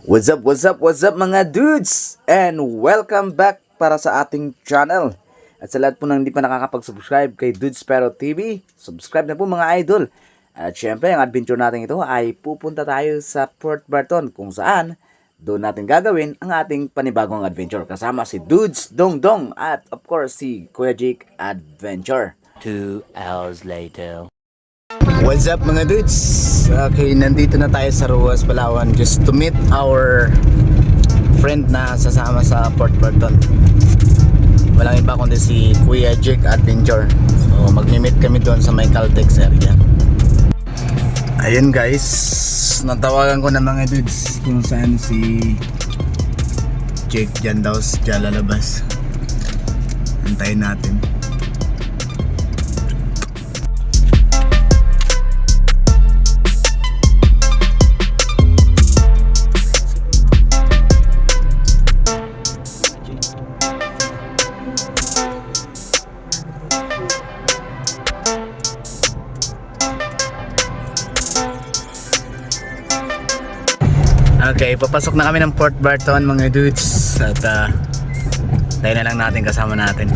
What's up mga dudes? And welcome back para sa ating channel. At sa lahat po nang hindi pa nakakapag-subscribe kay Dudes Pero TV, subscribe na po mga idol. At syempre, ang adventure natin ito ay pupunta tayo sa Port Barton, kung saan doon natin gagawin ang ating panibagong adventure. Kasama si Dudes Dongdong at of course si Kuya Jake Adventure. 2 hours later. What's up mga dudes? Okay, nandito na tayo sa Ruas, Palawan just to meet our friend na sasama sa Port Barton. Walang iba kundi si Kuya Jake Adventure. So magmi-meet kami doon sa may Caltex area. Ayun guys, natawagan ko na mga dudes kung saan si Jake dyan daw lalabas. Antayin natin. Okay, papasok na kami ng Port Barton mga dudes. At tayo na lang natin kasama natin.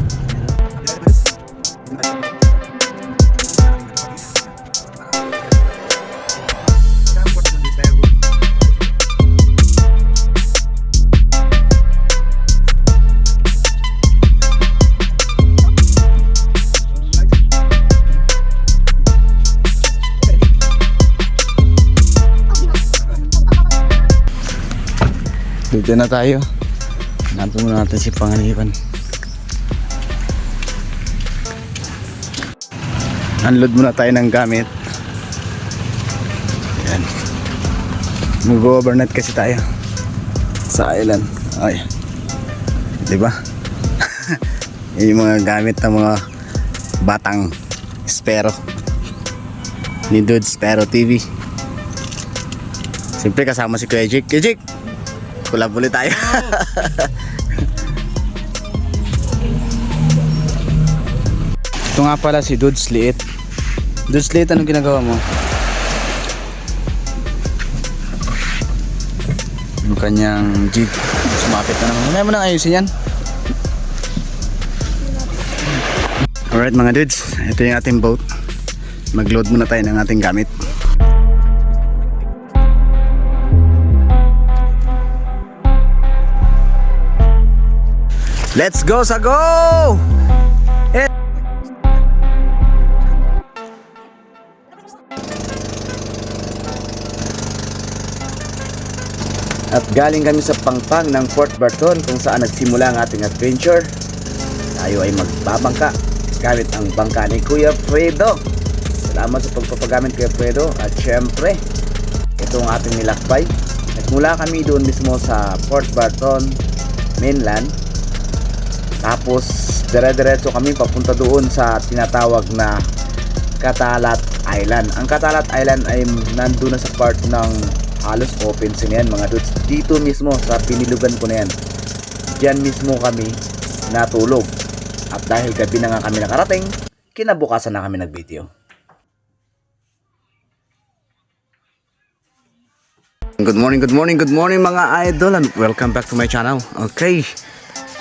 Dito na tayo. Hanapin muna natin si Panganiban. Unload muna tayo ng gamit. Ayan. Mag-overnight kasi tayo sa island. Ay, diba? Yung mga gamit ng mga batang Espero ni Dudes Pero TV. Siyempre kasama si Kuya Jake. Kuya Jake, kulab ulit tayo. Ito nga pala si Dudes Liit. Dudes Liit, anong ginagawa mo? Yung kanyang jig sumapit na naman. Mamaya mo nang ayusin yan. Alright mga dudes, ito yung ating boat. Mag-load muna tayo ng ating gamit. Let's go sa go! At galing kami sa pangpang ng Port Barton kung saan nagsimula ang ating adventure. Tayo ay magbabangka gamit ang bangka ni Kuya Fredo. Salamat sa pagpapagamit Kuya Fredo. At syempre, ito ang ating nilakbay. Nagmula kami doon mismo sa Port Barton mainland. Tapos dire-diretso kami papunta doon sa tinatawag na Catalat Island. Ang Catalat Island ay nandun na sa part ng halos open sea na yan mga dudes. Dito mismo sa pinilugan ko na yan. Diyan mismo kami natulog. At dahil gabi na nga kami nakarating, kinabukasan na kami nag-video. Good morning mga idol, and welcome back to my channel. Okay,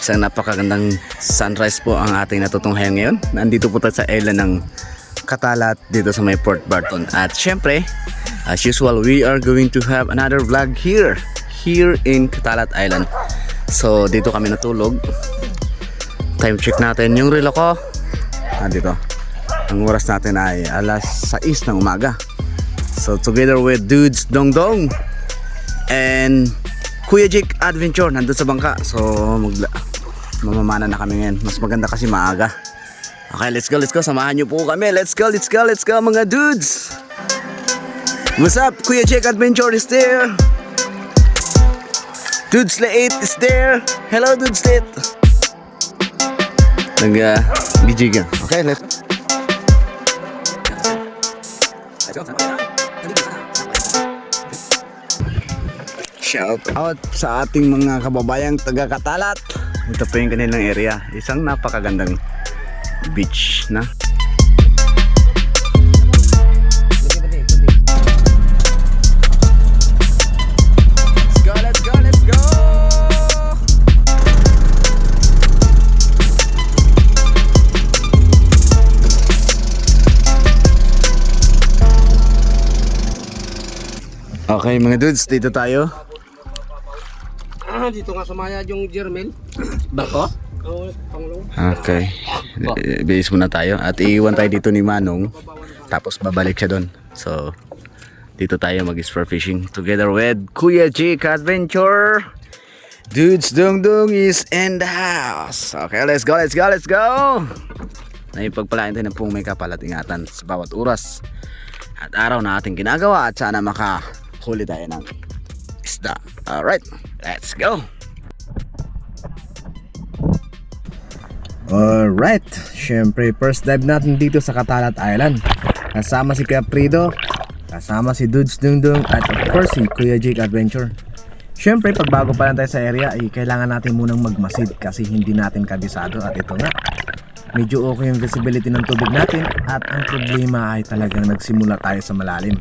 isang napakagandang sunrise po ang ating natutunghayan ngayon. Nandito po tayo sa island ng Catalat dito sa may Port Barton. At syempre, as usual, we are going to have another vlog here in Catalat Island. So dito kami natulog. Time check natin yung relo ko. Dito. Ang oras natin ay alas 6 ng umaga. So together with Dudes Dongdong and Kuya Jake Adventure nandun sa bangka. So mamamana na kami ngayon. Mas maganda kasi maaga. Okay, let's go. Samahan niyo po kami. Let's go mga dudes. What's up? Kuya Jake Adventure is there. Dudes Late is there. Hello, Dudes Late. Nag-BG ka. Okay, let's go. Shout out sa ating mga kababayang taga Katalat. Ito po yung kanilang area. Isang napakagandang beach na. Let's go. Okay mga dudes, dito tayo. Dito nga sumaya yung Jermel. Bako? Oo, Panglong. Okay. Base muna tayo at iiwan tayo dito ni Manong. Tapos babalik siya doon. So dito tayo mag-spur fishing together with Kuya Jake Adventure. Dudes Dungdung is in the house. Okay, let's go. Naipagpalain tayo ng pong may kapal at ingatan sa bawat oras at araw na ating ginagawa at sana makahuli tayo ng isda. Alright, let's go. Alright, syempre first dive natin dito sa Katalat Island. Kasama si Kuya Frido, kasama si Dudes Dungdung at of course si Kuya Jake Adventure. Syempre pag bago pa lang tayo sa area ay kailangan natin munang magmasid kasi hindi natin kabisado at ito nga. Medyo okay yung visibility ng tubig natin at ang problema ay talagang nagsimula tayo sa malalim.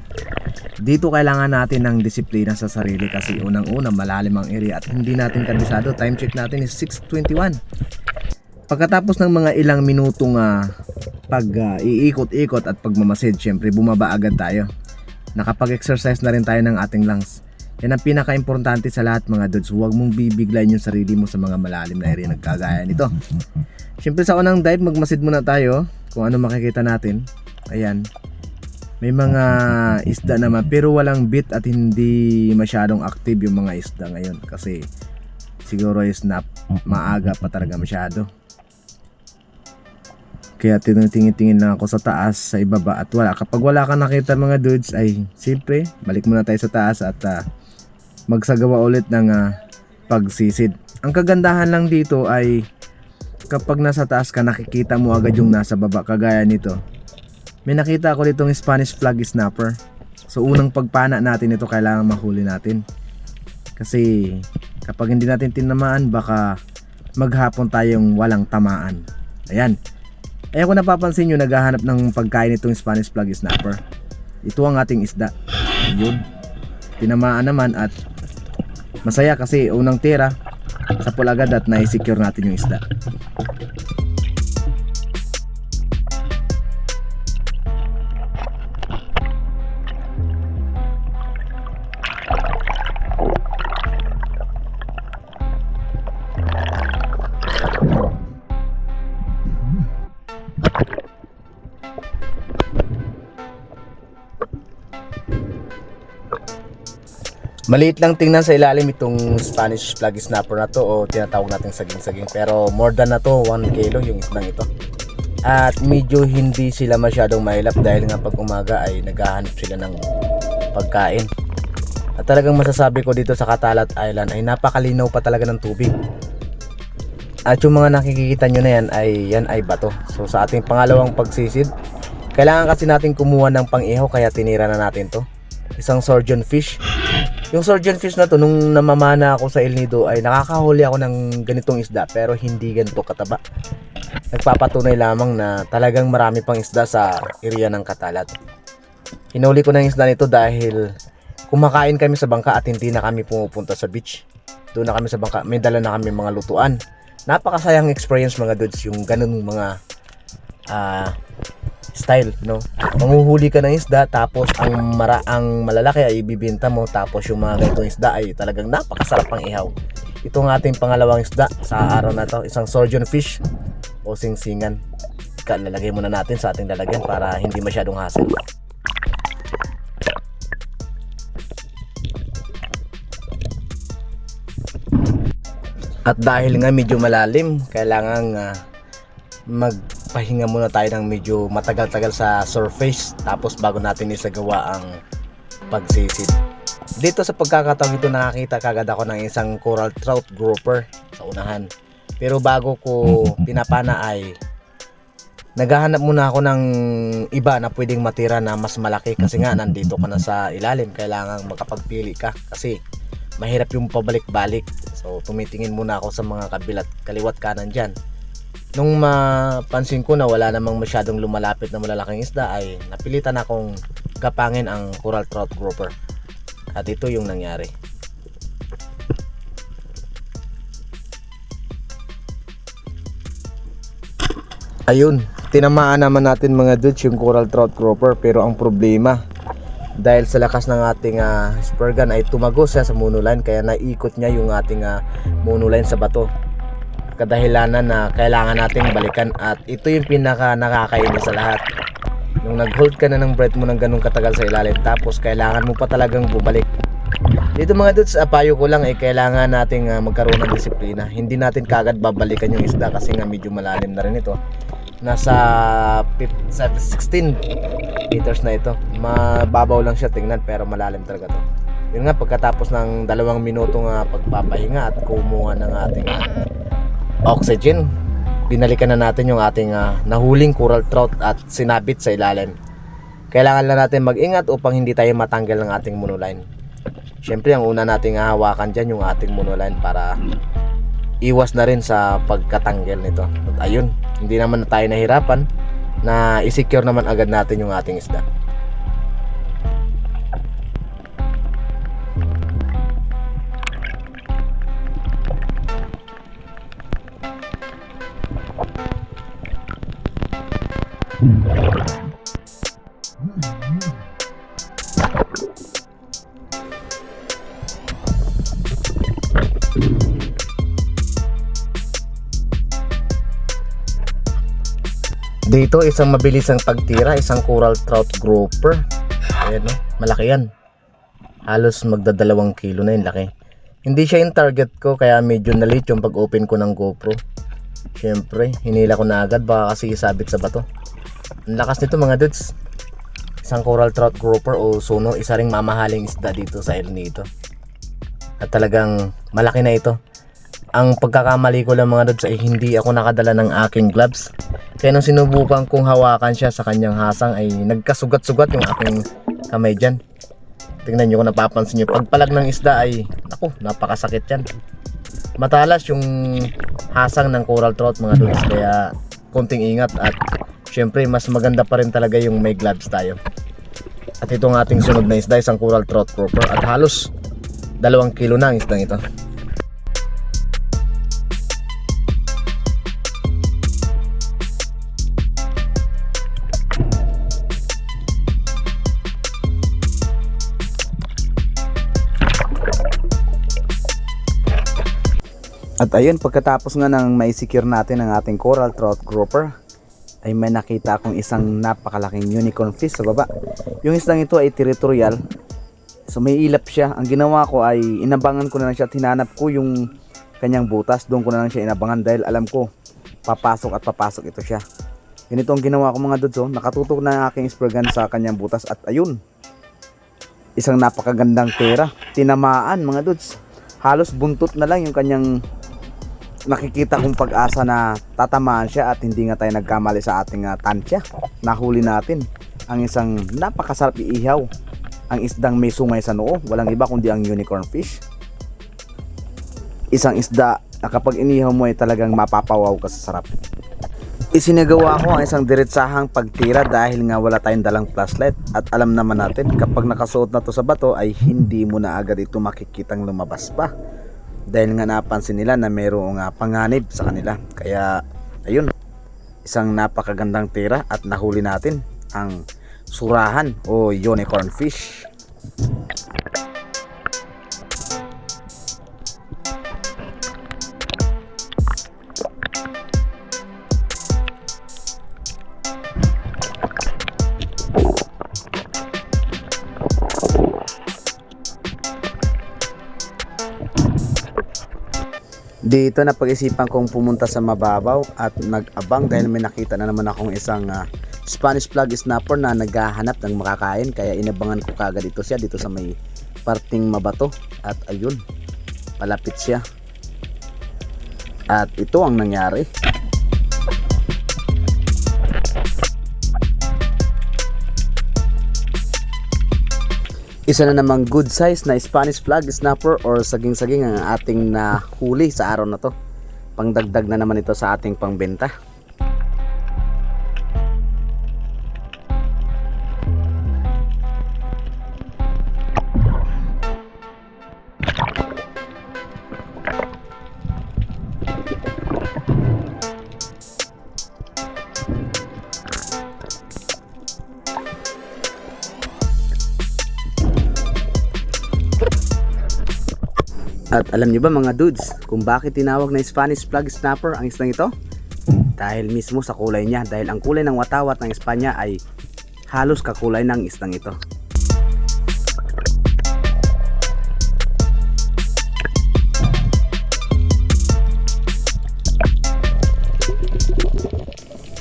Dito kailangan natin ng disiplina sa sarili kasi unang-una malalim ang area at hindi natin kabisado. Time check natin is 6:21. Pagkatapos ng mga ilang minutong iikot-ikot at pagmamasid, syempre bumaba agad tayo. Nakapag-exercise na rin tayo ng ating lungs. Yan ang pinaka-importante sa lahat mga dudes. Huwag mong bibiglayin yung sarili mo sa mga malalim na area nagkagaya nito. Syempre sa unang dive, magmasid muna tayo kung ano makikita natin. Ayan. May mga isda naman pero walang bit at hindi masyadong active yung mga isda ngayon kasi siguro is maaga pa talaga masyado. Kaya tingin-tingin lang ako sa taas, sa ibaba at wala. Kapag wala kang nakita mga dudes ay siyempre balik muna tayo sa taas at magsagawa ulit ng pagsisid. Ang kagandahan lang dito ay kapag nasa taas ka nakikita mo agad yung nasa baba kagaya nito. May nakita ako ditong Spanish flag snapper. So unang pagpana natin ito kailangan mahuli natin. Kasi kapag hindi natin tinamaan baka maghapon tayong walang tamaan. Ayan. Ayan kung napapansin nyo naghahanap ng pagkain itong Spanish flag snapper. Ito ang ating isda. Yun. Tinamaan naman at masaya kasi unang tira sa agad at na-secure natin yung isda. Maliit lang tingnan sa ilalim itong Spanish flag snapper na to o tinatawag natin saging-saging pero more than na to 1 kilo yung isdang ito. At medyo hindi sila masyadong mahilap dahil nga pag umaga ay naghahanap sila ng pagkain. At talagang masasabi ko dito sa Katalat Island ay napakalinaw pa talaga ng tubig. At yung mga nakikita nyo na yan ay bato. So sa ating pangalawang pagsisid, kailangan kasi natin kumuha ng pang-ihaw kaya tinira na natin to. Isang surgeon fish. Yung surgeon fish na to, nung namamana ako sa El Nido ay nakakahuli ako ng ganitong isda pero hindi ganito kataba. Nagpapatunay lamang na talagang marami pang isda sa area ng Katalat. Hinuli ko ng isda nito dahil kumakain kami sa bangka at hindi na kami pumupunta sa beach. Doon na kami sa bangka, may dala na kami mga lutuan. Napakasayang experience mga dudes yung ganun mga style, no? Manguhuli ka ng isda tapos ang malalaki ay ibibenta mo tapos yung mga ganitong isda ay talagang napakasarap pang ihaw. Ito ang ating pangalawang isda sa araw na to, isang surgeon fish o singsingan. Lalagay muna natin sa ating lalagyan para hindi masyadong hassle. At dahil nga medyo malalim, kailangan magpahinga muna tayo ng medyo matagal-tagal sa surface tapos bago natin isagawa ang pagsisid. Dito sa pagkakataon ito nakakita kagad ako ng isang coral trout grouper sa unahan. Pero bago ko pinapana ay naghahanap muna ako ng iba na pwedeng matira na mas malaki kasi nga nandito ka na sa ilalim, kailangan makapagpili ka kasi mahirap yung pabalik-balik. So tumitingin muna ako sa mga kaliwat kanan dyan. Nung mapansin ko na wala namang masyadong lumalapit na malalaking isda ay napilitan akong kapangin ang coral trout grouper. At ito yung nangyari. Ayun, tinamaan naman natin mga dudes yung coral trout grouper, pero ang problema dahil sa lakas ng ating spear gun ay tumagos siya sa monoline, kaya naikot niya yung ating monoline sa bato. Kadahilanan na kailangan nating balikan, at ito yung pinaka nakakainis sa lahat. Nung nag-hold ka na ng breath mo ng ganung katagal sa ilalim tapos kailangan mo pa talagang bumalik. Dito mga dudes, payo ko lang ay kailangan nating magkaroon ng disiplina. Hindi natin kagad babalikan yung isda kasi nga medyo malalim na rin ito. Nasa 16 meters na ito. Mababaw lang siya tingnan pero malalim talaga to. Yun nga, pagkatapos ng 2 minutong pagpapahinga at kumuha ng ating oxygen, binalikan na natin yung ating nahuling coral trout at sinabit sa ilalim. Kailangan lang natin mag-ingat upang hindi tayo matanggal ng ating monoline. Siyempre ang una nating hahawakan dyan yung ating monoline para iwas na rin sa pagkatanggal nito. At ayun, hindi naman tayo nahirapan na i-secure naman agad natin yung ating isda. Dito isang mabilisang pagtira, isang coral trout grouper. Ayan, no? Malaki yan. Halos magda2 kilo na yung laki. Hindi siya yung target ko kaya medyo na-late yung pag open ko ng GoPro. Siyempre hinila ko na agad, baka kasi isabit sa bato. Ang lakas nito mga dudes. Isang coral trout grouper o suno, isa ring mamahaling isda dito sa El Nido. At talagang malaki na ito. Ang pagkakamali ko lang mga dudes ay hindi ako nakadala ng aking gloves. Kaya nung sinubukan kong hawakan siya sa kanyang hasang ay nagkasugat-sugat yung aking kamay dyan. Tingnan nyo kung napapansin nyo, pagpalag ng isda ay naku, napakasakit yan. Matalas yung hasang ng coral trout mga dudes, kaya konting ingat. At syempre mas maganda pa rin talaga yung may gloves tayo. At itong ating sunod na isda, isang coral trout grouper, at halos 2 kilo na ang isdang ito. At ayun, pagkatapos nga nang mai-secure natin ang ating coral trout grouper, ay may nakita akong isang napakalaking unicorn fish sa baba. Yung isdang ito ay territorial, so may ilap siya. Ang ginawa ko ay inabangan ko na lang siya at hinanap ko yung kanyang butas. Doon ko na lang siya inabangan dahil alam ko papasok at papasok ito siya. Ganito ang ginawa ko mga dudes, nakatutok na ang aking spear gun sa kanyang butas at ayun, isang napakagandang pera. Tinamaan mga dudes. Halos buntot na lang yung kanyang nakikita kong pag-asa na tatamaan siya, at hindi nga tayo nagkamali sa ating tansya. Nahuli natin ang isang napakasarap iihaw, ang isdang may sungay sa noo, walang iba kundi ang unicorn fish. Isang isda na kapag inihaw mo ay talagang mapapawaw ka sa sarap. Isinagawa ko ang isang diretsahang pagtira dahil nga wala tayong dalang flashlight, at alam naman natin kapag nakasuot na to sa bato ay hindi mo na agad ito makikitang lumabas pa. Dahil nga napansin nila na mayroong panganib sa kanila. Kaya ayun, isang napakagandang tira at nahuli natin ang surahan o unicorn fish. Dito na pag-isipan kong pumunta sa mababaw at nag-abang dahil may nakita na naman akong isang Spanish flag snapper na naghahanap ng makakain, kaya inabangan ko kagad dito siya dito sa may parting mabato at ayun, palapit siya at ito ang nangyari. Isa na namang good size na Spanish flag snapper or saging-saging ang ating nahuli sa araw na to. Pangdagdag na naman ito sa ating pangbenta. At alam niyo ba mga dudes, kung bakit tinawag na Spanish flag snapper ang isdang ito? Dahil mismo sa kulay niya, dahil ang kulay ng watawat ng Espanya ay halos kakulay ng isdang ito.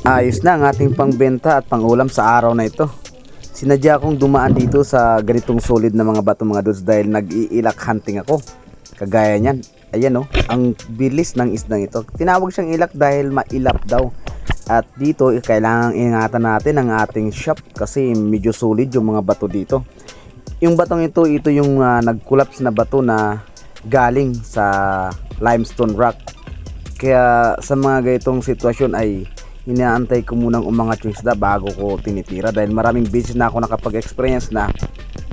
Ayos na ang ating pangbenta at pangulam sa araw na ito. Sinadya akong dumaan dito sa ganitong solid na mga bato mga dudes dahil nag-iilak hunting ako. Kagaya niyan, ayan ang bilis ng isdang ito. Tinawag siyang ilak dahil mailap daw. At dito, kailangang ingatan natin ang ating shop kasi medyo solid yung mga bato dito. Yung batong ito yung nag-collapse na bato na galing sa limestone rock. Kaya sa mga ganitong sitwasyon ay inaantay ko munang umangat yung isda bago ko tinitira dahil maraming beses na ako nakapag-experience na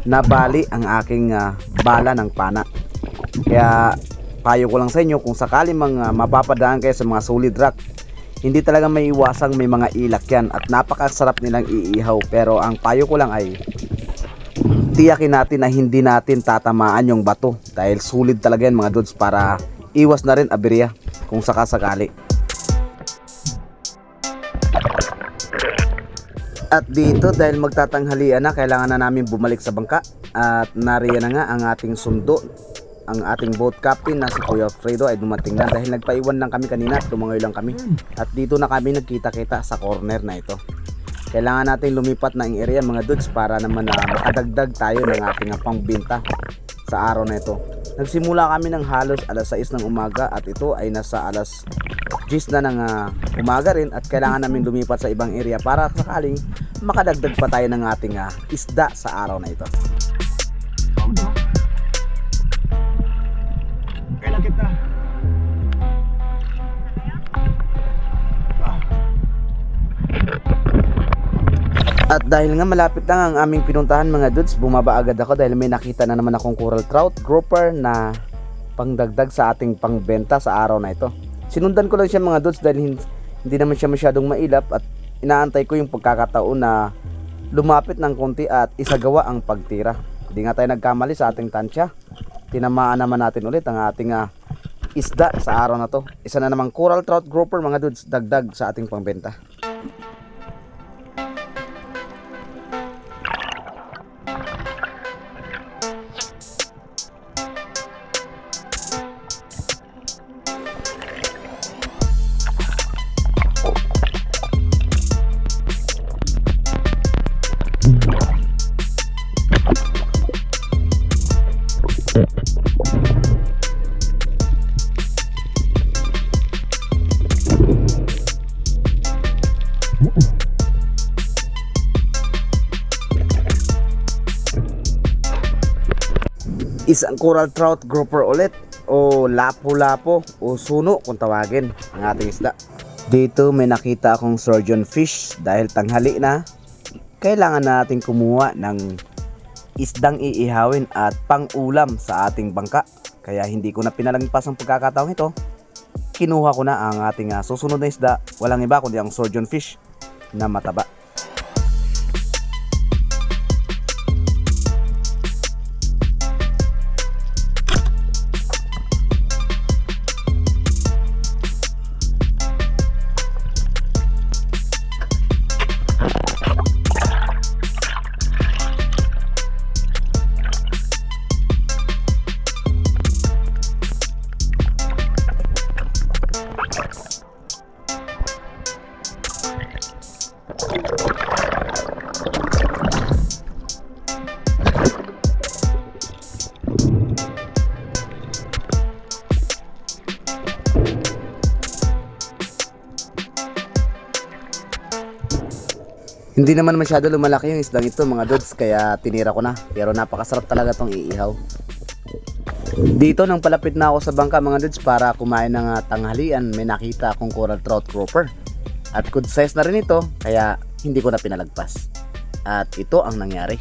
nabali ang aking bala ng pana. Kaya payo ko lang sa inyo, kung sakali mapapadaan kayo sa mga solid rock, hindi talaga may iwasang may mga ilak yan at napakasarap nilang iihaw. Pero ang payo ko lang ay tiyakin natin na hindi natin tatamaan yung bato dahil solid talaga yan mga dudes, para iwas na rin aberya kung sakasakali. At dito dahil magtatanghalian na, kailangan na namin bumalik sa bangka at nariyan na nga ang ating sundo. Ang ating boat captain na si Kuya Fredo ay dumating na dahil nagpaiwan lang kami kanina at lumangoy lang kami. At dito na kami nagkita-kita sa corner na ito. Kailangan natin lumipat ng area mga dudes para naman makadagdag tayo ng ating pangbenta sa araw na ito. Nagsimula kami ng halos alas 6 ng umaga at ito ay nasa alas 10 na ng umaga rin at kailangan namin lumipat sa ibang area para sakaling makadagdag pa tayo ng ating isda sa araw na ito. At dahil nga malapit lang ang aming pinuntahan mga dudes, bumaba agad ako dahil may nakita na naman akong coral trout grouper na pangdagdag sa ating pangbenta sa araw na ito. Sinundan ko lang siya mga dudes dahil hindi naman siya masyadong mailap at inaantay ko yung pagkakataon na lumapit ng konti at isagawa ang pagtira. Hindi nga tayo nagkamali sa ating tansya. Tinamaan naman natin ulit ang ating isda sa araw na to. Isa na namang coral trout grouper mga dudes, dagdag sa ating pangbenta. Isang coral trout grouper ulit o lapo-lapo o suno kung tawagin ang ating isda. Dito may nakita akong sturgeon fish dahil tanghali na. Kailangan natin kumuha ng isdang iihawin at pang-ulam sa ating bangka. Kaya hindi ko na pinalagpas ang pagkakataong ito. Kinuha ko na ang ating susunod na isda. Walang iba kundi ang sturgeon fish na mataba. Hindi naman masyado lumalaki yung isdang ito mga dudes, kaya tinira ko na. Pero napakasarap talaga tong iihaw. Dito nang palapit na ako sa bangka mga dudes para kumain ng tanghalian, may nakita akong coral trout grouper. At good size na rin ito, kaya hindi ko na pinalagpas. At ito ang nangyari.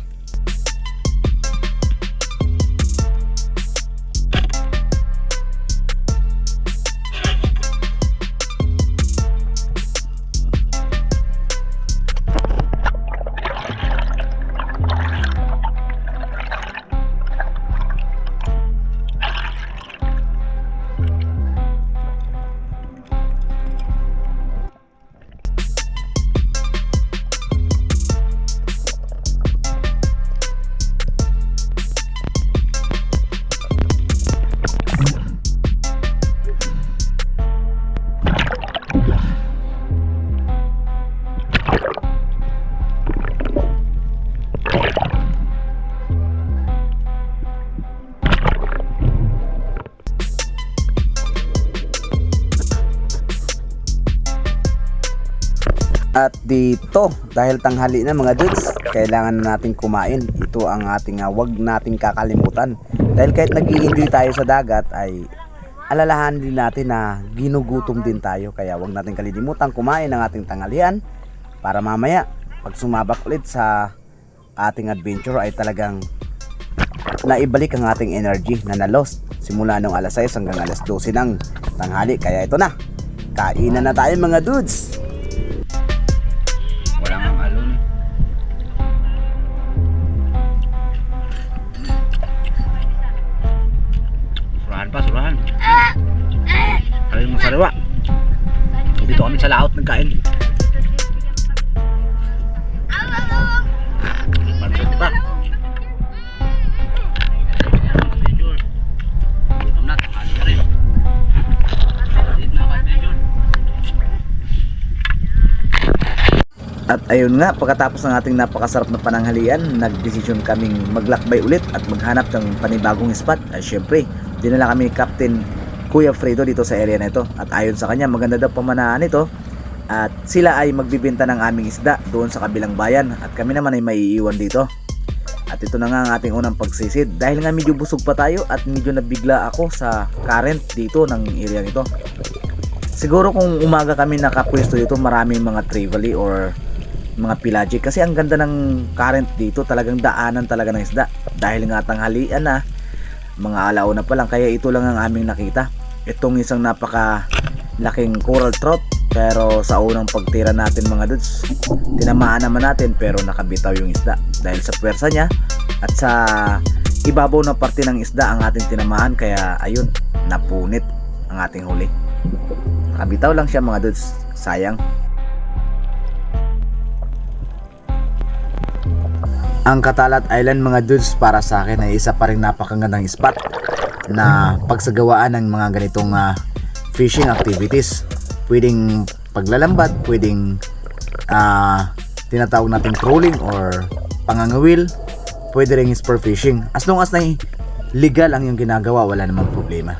At dito, dahil tanghali na mga dudes, kailangan na natin kumain. Ito ang ating wag nating kakalimutan. Dahil kahit nag-i-enjoy tayo sa dagat ay alalahan din natin na ginugutom din tayo. Kaya wag natin kalilimutan kumain ng ating tanghalian para mamaya pag sumabak ulit sa ating adventure ay talagang naibalik ang ating energy na na-lost simula nung alas 6 hanggang alas 12 ng tanghali. Kaya ito na, kainan na tayo mga dudes. Walang alon. Surahan pa, surahan. Kami mo sariwa. Dito kami sa laot nagkain. Mansot pa. Gutom na, tanghali na rin. At ayun nga, pagkatapos ng ating napakasarap na pananghalian, nagdesisyon kaming maglakbay ulit at maghanap ng panibagong spot. At syempre, dinala kami ni Captain Kuya Fredo dito sa area na ito. At ayon sa kanya, maganda daw pamanaan ito. At sila ay magbibenta ng aming isda doon sa kabilang bayan. At kami naman ay maiiwan dito. At ito na nga ang ating unang pagsisid. Dahil nga medyo busog pa tayo at medyo nabigla ako sa current dito ng area nito. Siguro kung umaga kami nakapwesto dito, maraming mga trevally or mga pelagic kasi ang ganda ng current dito, talagang daanan talaga ng isda. Dahil nga tanghalian na, mga alauna pa lang, kaya ito lang ang aming nakita. Itong isang napaka laking coral trout, pero sa unang pagtira natin mga dudes, tinamaan naman natin pero nakabitaw yung isda dahil sa puwersa niya at sa ibabaw na parte ng isda ang ating tinamaan, kaya ayun, napunit ang ating huli. Nakabitaw lang siya mga dudes, sayang. Ang Catalat Island mga dudes para sa akin ay isa pa rin napakagandang spot na pagsagawaan ng mga ganitong fishing activities. Pwedeng paglalambat, pwedeng tinatawag nating trolling or pangangawil, pwede rin sport fishing. As long as na legal ang yung ginagawa, wala namang problema.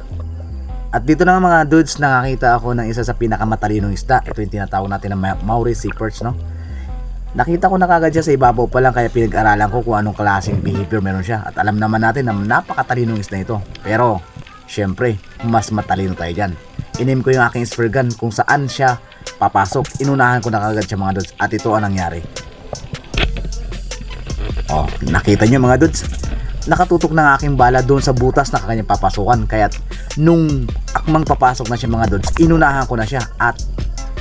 At dito na mga dudes, nakakita ako ng isa sa pinakamatalinong isda. Ito yung tinatawag natin na Maori Sea Perch, no? Nakita ko na kagad siya sa ibabaw pa lang, kaya pinag-aralan ko kung anong klaseng behavior meron siya. At alam naman natin na napakatalinong isda ito. Pero, syempre, mas matalino tayo dyan. Inim ko yung aking spear gun kung saan siya papasok. Inunahan ko na kagad siya mga dudes. At ito ang nangyari. Oh, nakita nyo mga dudes? Nakatutok ng aking bala doon sa butas na kanyang papasukan. Kaya nung akmang papasok na siya mga dudes, inunahan ko na siya. At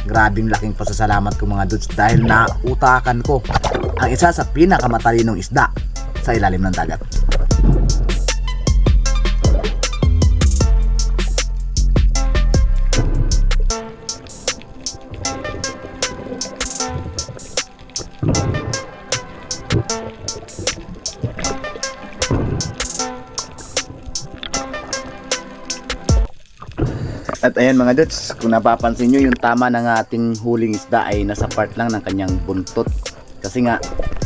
grabing laking pasasalamat ko mga dudes dahil nautakan ko ang isa sa pinakamatalinong isda sa ilalim ng dagat. At ayan mga dudes, kung napapansin nyo, yung tama ng ating huling isda ay nasa part lang ng kanyang buntot. Kasi nga,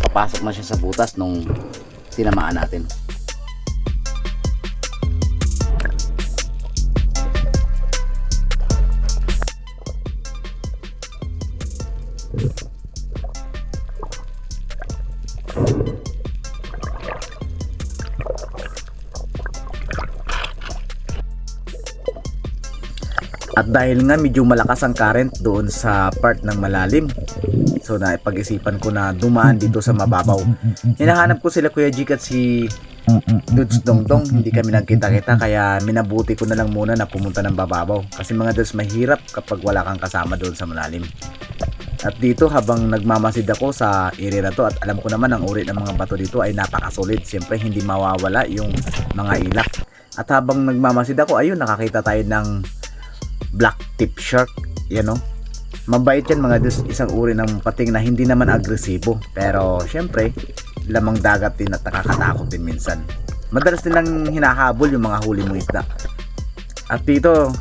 papasok na siya sa butas nung tinamaan natin. At dahil nga medyo malakas ang current doon sa part ng malalim, so naipag-isipan ko na dumaan dito sa mababaw. Hinahanap ko sila Kuya Jik at si Dudes Dongdong, hindi kami nagkita-kita, kaya minabuti ko na lang muna na pumunta ng bababaw. Kasi mga Dudes, mahirap kapag wala kang kasama doon sa malalim. At dito habang nagmamasid ako sa area na to, at alam ko naman ang uri ng mga bato dito ay napakasolid. Siyempre hindi mawawala yung mga ilak. At habang nagmamasid ako, ayun, nakakita tayo ng black tip shark. Yan o. Mabait yan mga Dudes, isang uri ng pating na hindi naman agresibo. Pero syempre, lamang dagat din at nakakatakot din minsan. Madalas din lang hinahabol yung mga huli mong isda. At dito,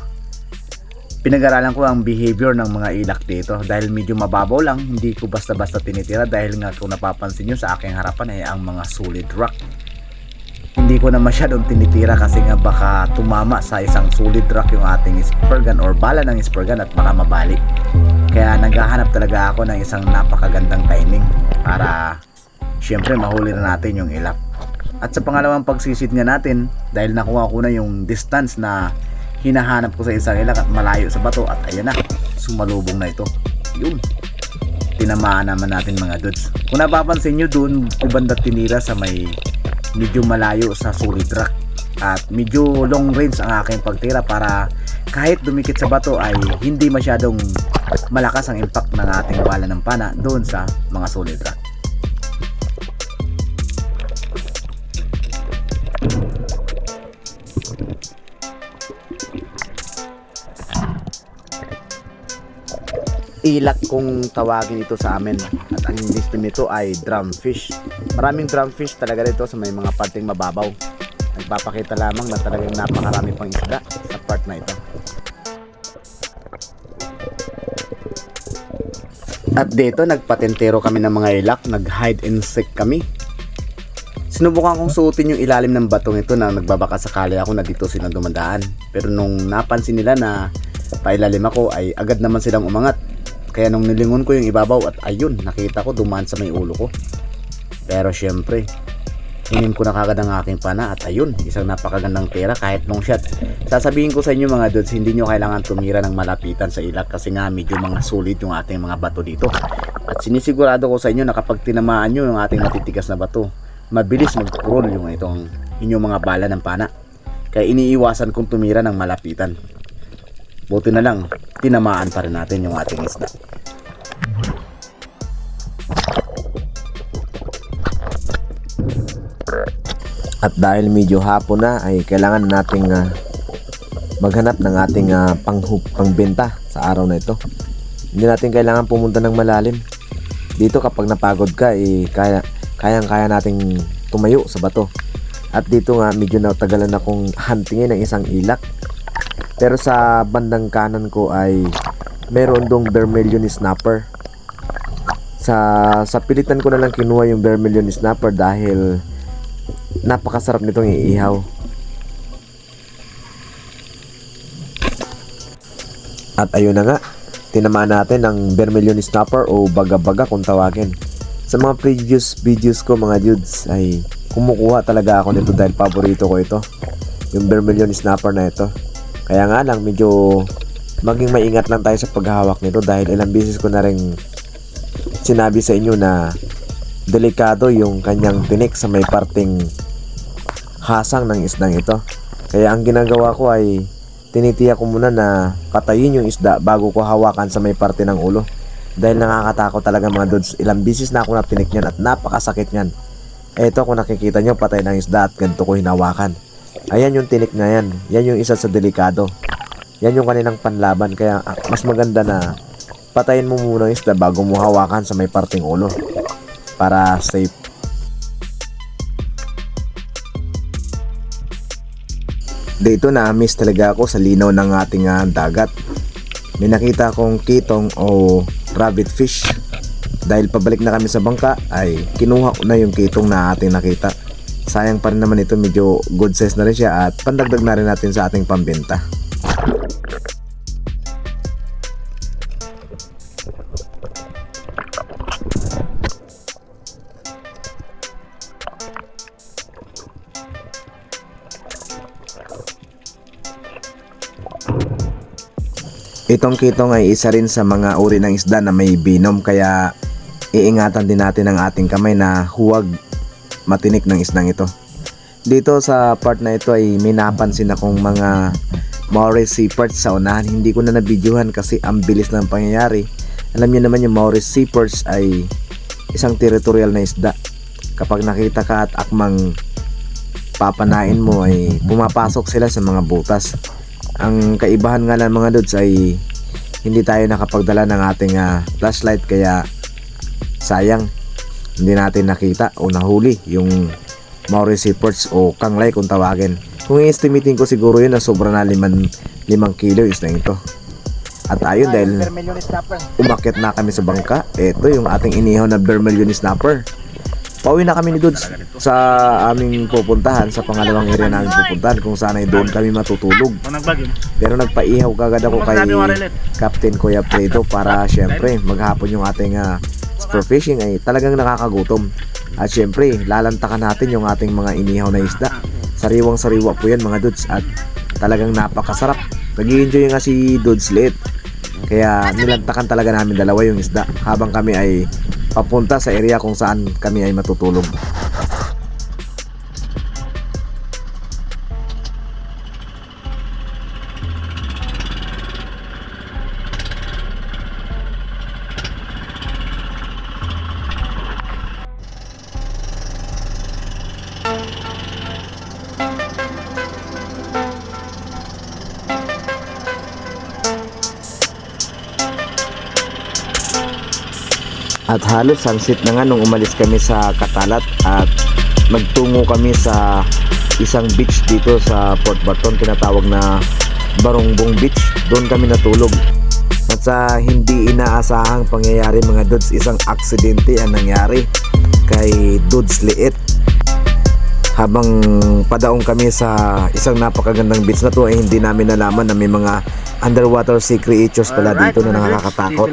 pinag-aralan ko ang behavior ng mga ilak dito dahil medyo mababaw lang, hindi ko basta-basta tinitira dahil nga kung napapansin nyo sa aking harapan ay ang mga solid rock. Hindi ko na masyadong tinitira kasi nga baka tumama sa isang solid rock yung ating spear gun or bala ng spear gun at baka mabali. Kaya naghahanap talaga ako ng isang napakagandang timing para syempre mahuli na natin yung ilak. At sa pangalawang pagsisid nga natin, dahil nakuha ko na yung distance na hinahanap ko sa isang ilak at malayo sa bato, at ayan na, sumalubong na ito. Yun, tinamaan naman natin mga Dudes. Kung napapansin nyo, doon ko banda tinira sa may medyo malayo sa solid rock, at medyo long range ang aking pagtira para kahit dumikit sa bato ay hindi masyadong malakas ang impact ng ating bala ng pana doon sa mga solid rock. Ilak kung tawagin ito sa amin, at ang English nito ay drumfish. Maraming drumfish talaga dito sa may mga parting mababaw. Nagpapakita lamang na talagang napakarami pang isda sa part na ito. At dito nagpatentero kami ng mga ilak, nag hide and seek kami. Sinubukan kong suotin yung ilalim ng batong ito na nagbabaka sakali ako na dito silang dumadaan. Pero nung napansin nila na pailalim ako ay agad naman silang umangat. Kaya nung nilingon ko yung ibabaw at ayun, nakita ko dumaan sa may ulo ko. Pero syempre, hinim ko na kagad ang aking pana at ayun, isang napakagandang pera kahit long shot. Sasabihin ko sa inyo mga Dudes, hindi nyo kailangan tumira ng malapitan sa ilak kasi nga medyo mga sulit yung ating mga bato dito. At sinisigurado ko sa inyo na kapag tinamaan nyo yung ating matitigas na bato, mabilis magpurol yung itong inyong mga bala ng pana. Kaya iniiwasan kong tumira ng malapitan. Buti na lang, tinamaan pa rin natin yung ating isda. At dahil medyo hapon na ay kailangan nating maghanap ng ating pangbenta sa araw na ito. Hindi natin kailangan pumunta ng malalim. Dito kapag napagod ka kayang-kaya nating tumayo sa bato. At dito nga medyo natagalan akong huntingin ng isang ilak. Pero sa bandang kanan ko ay meron dong vermilion snapper. Sa pilitan ko na lang kinuha yung vermilion snapper dahil napakasarap nitong iihaw. At ayun na nga, tinamaan natin ang vermilion snapper o baga-baga kung tawagin. Sa mga previous videos ko mga Dudes ay kumukuha talaga ako nito dahil paborito ko ito, yung vermilion snapper na ito. Kaya nga lang medyo maging maingat lang tayo sa paghahawak nito dahil ilang beses ko na rin sinabi sa inyo na delikado yung kanyang tinik sa may parting hasang ng isdang ito. Kaya ang ginagawa ko ay tinitiyak ko muna na patayin yung isda bago ko hawakan sa may parte ng ulo. Dahil nakakatakot talaga mga Dudes, ilang beses na ako natinik niyan at napakasakit niyan. Eto kung nakikita nyo, patay ng isda at ganito ko hinawakan. Ayan yung tinik na yan. Yan yung isa sa delikado. Yan yung kanilang panlaban. Kaya mas maganda na patayin mo muna yung isda bago mo hawakan sa may parting ulo. Para safe. Dito na-miss talaga ako sa linaw ng ating dagat. May nakita akong kitong o rabbit fish. Dahil pabalik na kami sa bangka ay kinuha ko na yung kitong na ating nakita. Sayang pa rin naman ito, medyo good size na rin siya at pandagdag na rin natin sa ating pambenta. Itong kitong ay isa rin sa mga uri ng isda na may venom, kaya iingatan din natin ang ating kamay na huwag matinik ng isdang ito. Dito sa part na ito ay may napansin akong mga Maurice Seaperch sa unahan. Hindi ko na nabidyohan kasi ang bilis ng pangyayari. Alam niyo naman yung Maurice Seaperch ay isang territorial na isda. Kapag nakita ka at akmang papanain mo ay pumapasok sila sa mga butas. Ang kaibahan nga lang mga dudes ay hindi tayo nakapagdala ng ating flashlight, kaya sayang hindi natin nakita o nahuli yung Maurice Seaperch o kanglay kung tawagin. Kung i-estimating ko siguro yun na sobra na 5 kilo isda ito. At ayun, dahil umakyat na kami sa bangka, ito yung ating inihaw na vermilion snapper. Pauwi na kami ni Dudes sa aming pupuntahan, sa pangalawang area namin pupuntahan, kung saan ay doon kami matutulog. Pero nagpaihaw kagad ako kay Captain Kuya Fredo para syempre maghapon yung ating spear fishing ay talagang nakakagutom. At syempre lalantakan natin yung ating mga inihaw na isda. Sariwang sariwa po yan mga Dudes, at talagang napakasarap. Nag-i-enjoy nga si Dudes Liit, kaya nilantakan talaga namin dalawa yung isda habang kami ay papunta sa area kung saan kami ay matutulog. At halos sunset na nga nung umalis kami sa Katalat at magtungo kami sa isang beach dito sa Port Barton, tinatawag na Barongbong Beach. Doon kami natulog. At sa hindi inaasahang pangyayari mga Dudes, isang aksidente ang nangyari kay Dudes Liit. Habang padaong kami sa isang napakagandang beach na to ay hindi namin nalaman na may mga underwater sea creatures pala dito na nakakatakot.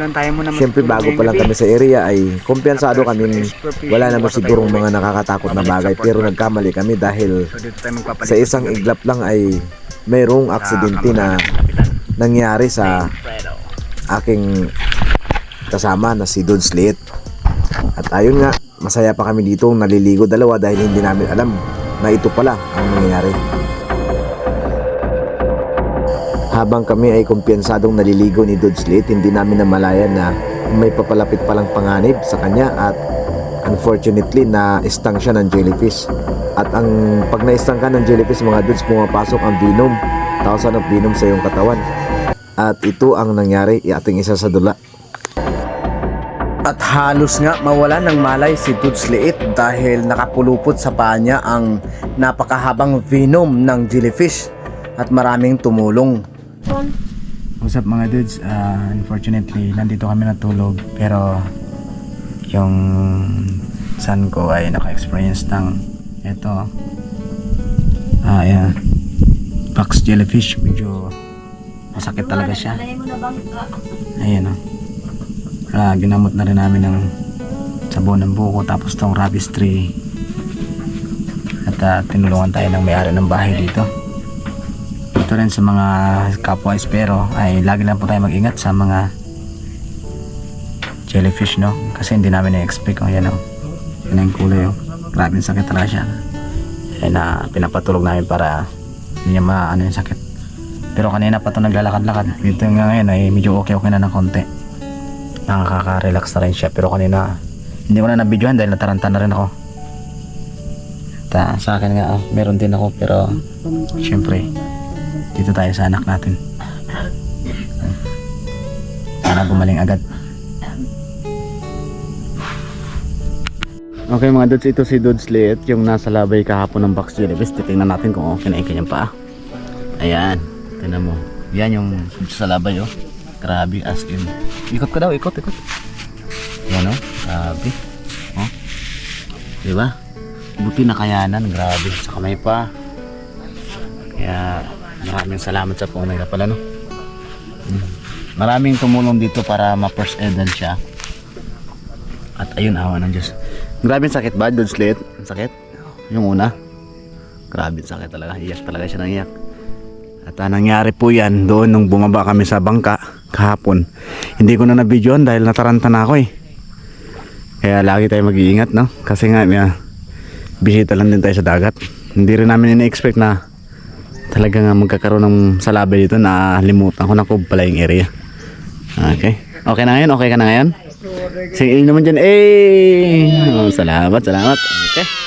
Siyempre bago pa lang kami sa area ay kumpiyansado kami, wala naman sigurong mga nakakatakot na bagay, pero nagkamali kami dahil sa isang iglap lang ay mayroong aksidente na nangyari sa aking kasama na si Dudes Liit. At ayun nga, masaya pa kami dito naliligo dalawa dahil hindi namin alam na ito pala ang nangyayari. Habang kami ay kumpiyansadong naliligo ni Dudes Liit, hindi namin namalayan na may papalapit palang panganib sa kanya at unfortunately na-stung siya ng jellyfish. At ang pag na-stung ka ng jellyfish mga Dudes, pumapasok ang venom, 1,000 of venom sa iyong katawan. At ito ang nangyari, ating isa sa dula. At halos nga mawalan ng malay si Dudes Liit dahil nakapulupot sa paa niya ang napakahabang venom ng jellyfish at maraming tumulong. What's up mga dudes? Unfortunately, nandito kami natulog pero yung son ko ay naka-experience ng ito. Ayan. Box jellyfish. Medyo masakit talaga siya. Ayan o. Ginamot na rin namin ng sabon ng buko, tapos tong rabies tree. At tinulungan tayo ng may-ari ng bahay dito. Ito rin sa mga kapwa espero ay lagi lang po tayo mag-ingat sa mga jellyfish, no? Kasi hindi namin na-expect. Yan o. Yan ang kulay o. Grabe yung sakit talaga siya. Yan na pinapatulog namin para hindi niya maano yung sakit. Pero kanina pa ito naglalakad-lakad. Dito nga ngayon ay medyo okay na ng konti. Nakaka-relax na rin siya. Pero kanina hindi ko na nabidyohan dahil nataranta na rin ako. At sa akin nga meron din ako, pero syempre dito tayo sa anak natin. Sana gumaling agad. Okay mga dudes, ito si Dudes Liit, yung nasa labay kahapon ng box jellyfish. Titingnan natin kung okay na ikin yung paa. Ayan, tingnan mo. Yan yung sa labay oh. Grabe, as in. Ikot ka daw, ikot. Yan oh, grabe. Oh. Diba? Buti na kayanan, grabe. Sa kamay pa. Kaya maraming salamat sa punay na pala, no? Maraming tumulong dito para ma-first aidan siya. At ayun, awa ng Diyos. Grabe sakit ba, Dudes Liit? Sakit? Yung una? Grabe sakit talaga. Iyak talaga siya ng iyak. At nangyari po yan doon nung bumaba kami sa bangka. kahapon. Hindi ko na na-videoan dahil nataranta na ako eh. Kaya lagi tayo mag-iingat, no? Kasi nga, bisita lang din tayo sa dagat. Hindi rin namin ina-expect na talaga nga magkakaroon ng salabe dito. Nakalimutan ko na ko pala yung area. Okay. Okay na ngayon? Okay ka na ngayon? Sige naman dyan. Eh! Oh, salamat. Okay.